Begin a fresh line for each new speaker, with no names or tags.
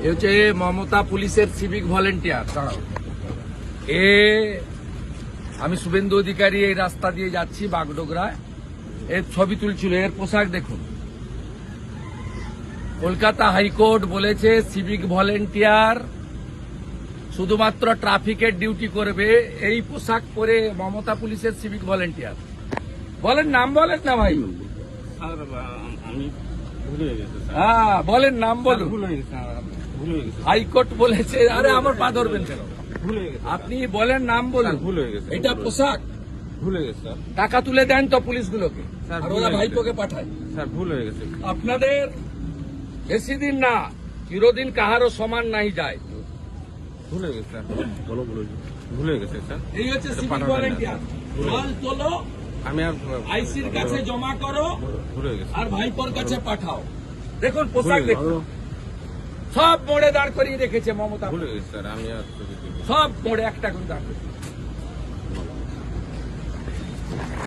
এ হচ্ছে মমতা পুলিশের civic volunteer. দাঁড়াও, আমি শুভেন্দু অধিকারী এই রাস্তা দিয়ে যাচ্ছি বাগডোগরায়, এর ছবি তুলছিল। এর পোশাক দেখুন। কলকাতা হাইকোর্ট বলেছে সিভিক ভলেন্টিয়ার শুধুমাত্র ট্রাফিকের ডিউটি করবে। এই পোশাক পরে মমতা পুলিশের সিভিক ভলেন্টিয়ার। বলেন নাম, বলেন না ভাই।
আমি ভুলে গেছি স্যার।
হ্যাঁ বলেন নাম বলুন।
ভুলে গেছি, ভুলে গেছি,
হাইকোর্ট বলেছে। আরে আমার পা ধরবেন কেন?
ভুলে গেছি,
আপনি বলেন নাম বলুন।
ভুল হয়ে গেছে।
এটা পোশাক।
ভুলে গেছি স্যার।
টাকা তুলে দেন তো পুলিশগুলোকে,
স্যার,
আর
ভুল
ওরা
হয়ে
ভাইপোকে পাঠায়।
স্যার ভুল হয়ে গেছে।
আপনাদের বেশি দিন না, চিরদিন কাহারও সমান নাই যায়।
ভুলে গেছে স্যার। ভুলে গেছে স্যার।
এই হচ্ছে সিভিক
পাঠাবেন না।
ভলেন্টিয়ার। মাল তোলো,
আমি আর
আইসির কাছে জমা করো,
ভুলে গেছি।
আর ভাইপোর কাছে পাঠাও। দেখুন পোশাক দেখুন, সব মোড়ে দাঁড় করিয়ে রেখেছে মমতা।
ভুলে গেছি স্যার। আমি আর
সব মোড়ে একটা করে দাঁড় করিয়ে।